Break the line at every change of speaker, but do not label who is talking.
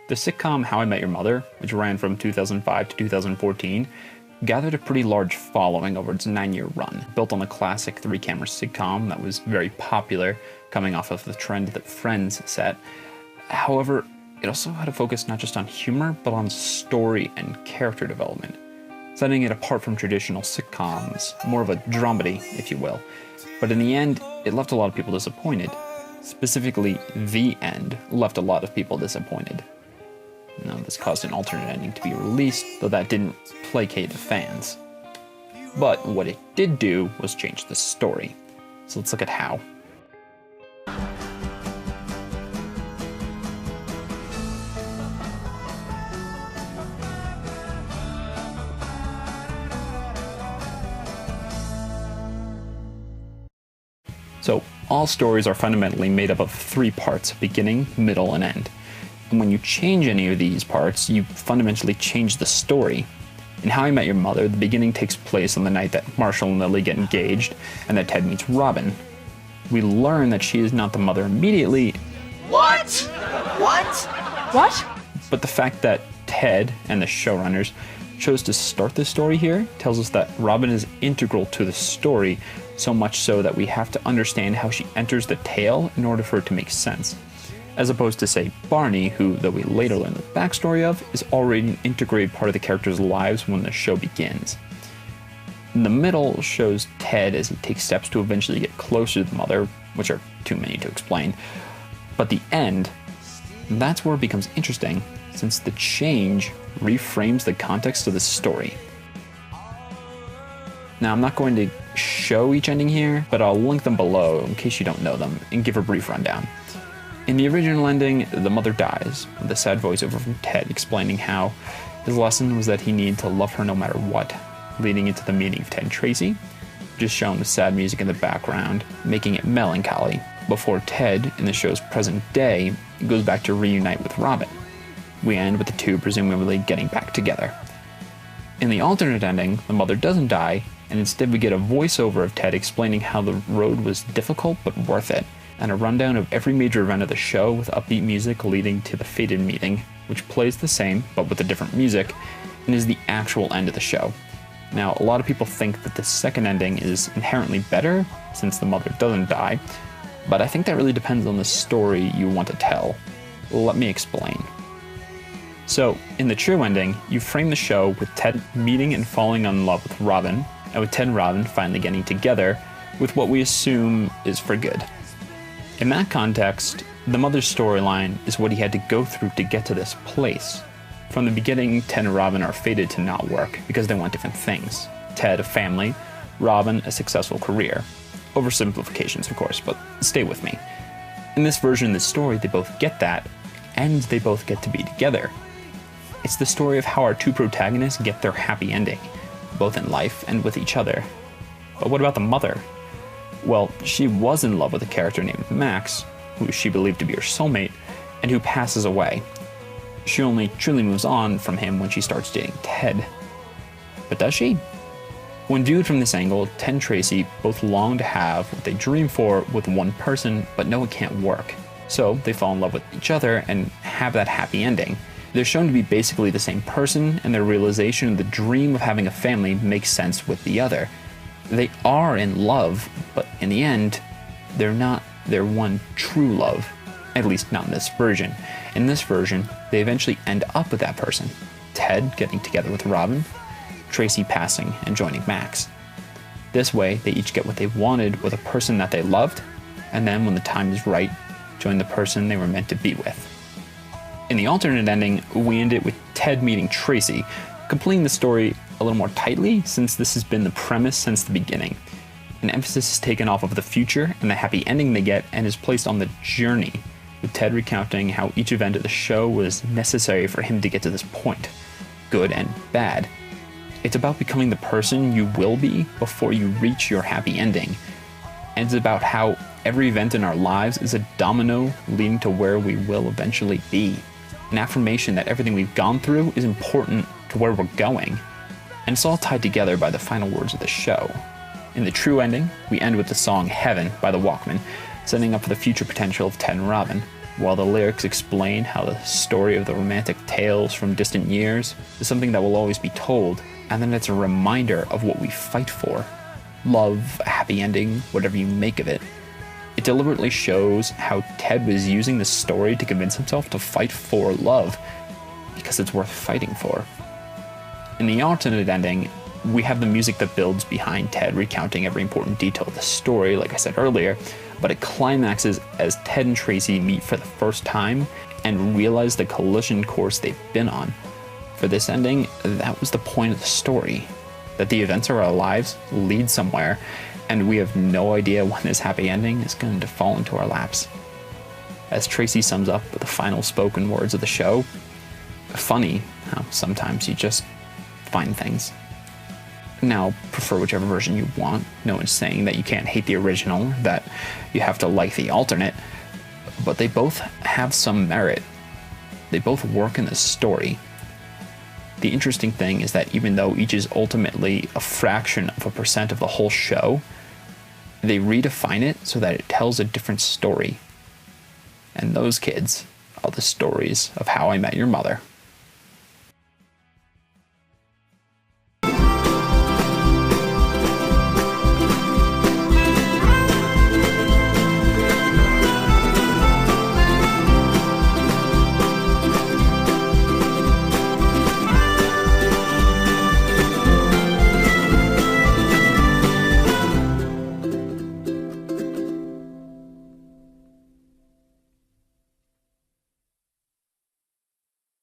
The sitcom How I Met Your Mother, which ran from 2005 to 2014, gathered a pretty large following over its 9-year run, built on the classic 3-camera sitcom that was very popular, coming off of the trend that Friends set. However, it also had a focus not just on humor, but on story and character development, setting it apart from traditional sitcoms, more of a dramedy, if you will. But in the end, it left a lot of people disappointed. Specifically, the end left a lot of people disappointed. Now, this caused an alternate ending to be released, though that didn't placate the fans. But what it did do was change the story. So let's look at how. So, all stories are fundamentally made up of 3 parts: beginning, middle, and end. And when you change any of these parts, you fundamentally change the story. In How I Met Your Mother, the beginning takes place on the night that Marshall and Lily get engaged, and that Ted meets Robin. We learn that she is not the mother immediately.
What? What?
But the fact that Ted and the showrunners chose to start this story here tells us that Robin is integral to the story, so much so that we have to understand how she enters the tale in order for it to make sense. As opposed to, say, Barney, who, though we later learn the backstory of, is already an integrated part of the characters' lives when the show begins. In the middle shows Ted as he takes steps to eventually get closer to the mother, which are too many to explain. But the end, that's where it becomes interesting, since the change reframes the context of the story. Now, I'm not going to show each ending here, but I'll link them below in case you don't know them, and give a brief rundown. In the original ending, the mother dies, with a sad voiceover from Ted explaining how his lesson was that he needed to love her no matter what, leading into the meeting of Ted and Tracy, just shown with sad music in the background, making it melancholy, before Ted, in the show's present day, goes back to reunite with Robin. We end with the two presumably getting back together. In the alternate ending, the mother doesn't die, and instead we get a voiceover of Ted explaining how the road was difficult but worth it, and a rundown of every major event of the show with upbeat music leading to the fated meeting, which plays the same but with a different music, and is the actual end of the show. Now, a lot of people think that the second ending is inherently better, since the mother doesn't die, but I think that really depends on the story you want to tell. Let me explain. So, in the true ending, you frame the show with Ted meeting and falling in love with Robin, and with Ted and Robin finally getting together, with what we assume is for good. In that context, the mother's storyline is what he had to go through to get to this place. From the beginning, Ted and Robin are fated to not work because they want different things. Ted, a family; Robin, a successful career. Oversimplifications, of course, but stay with me. In this version of the story, they both get that, and they both get to be together. It's the story of how our two protagonists get their happy ending, both in life and with each other. But what about the mother? Well, she was in love with a character named Max, who she believed to be her soulmate, and who passes away. She only truly moves on from him when she starts dating Ted. But does she? When viewed from this angle, Ted and Tracy both long to have what they dream for with one person, but know it can't work. So they fall in love with each other and have that happy ending. They're shown to be basically the same person, and their realization of the dream of having a family makes sense with the other. They are in love, but in the end, they're not their one true love, at least not in this version. In this version, they eventually end up with that person. Ted getting together with Robin, Tracy passing and joining Max. This way, they each get what they wanted with a person that they loved, and then when the time is right, join the person they were meant to be with. In the alternate ending, we end it with Ted meeting Tracy, completing the story a little more tightly, since this has been the premise since the beginning. An emphasis is taken off of the future and the happy ending they get, and is placed on the journey, with Ted recounting how each event of the show was necessary for him to get to this point, good and bad. It's about becoming the person you will be before you reach your happy ending, and it's about how every event in our lives is a domino leading to where we will eventually be. An affirmation that everything we've gone through is important to where we're going. And it's all tied together by the final words of the show. In the true ending, we end with the song Heaven by the Walkmen, setting up for the future potential of Ted and Robin, while the lyrics explain how the story of the romantic tales from distant years is something that will always be told, and then it's a reminder of what we fight for. Love, a happy ending, whatever you make of it. It deliberately shows how Ted was using the story to convince himself to fight for love, because it's worth fighting for. In the alternate ending, we have the music that builds behind Ted recounting every important detail of the story, like I said earlier, but it climaxes as Ted and Tracy meet for the first time and realize the collision course they've been on. For this ending, that was the point of the story, that the events of our lives lead somewhere, and we have no idea when this happy ending is going to fall into our laps. As Tracy sums up with the final spoken words of the show, funny how sometimes you just find things. Now, prefer whichever version you want. No one's saying that you can't hate the original, that you have to like the alternate, but they both have some merit. They both work in the story. The interesting thing is that even though each is ultimately a fraction of a percent of the whole show, they redefine it so that it tells a different story. And those kids are the stories of How I Met Your Mother.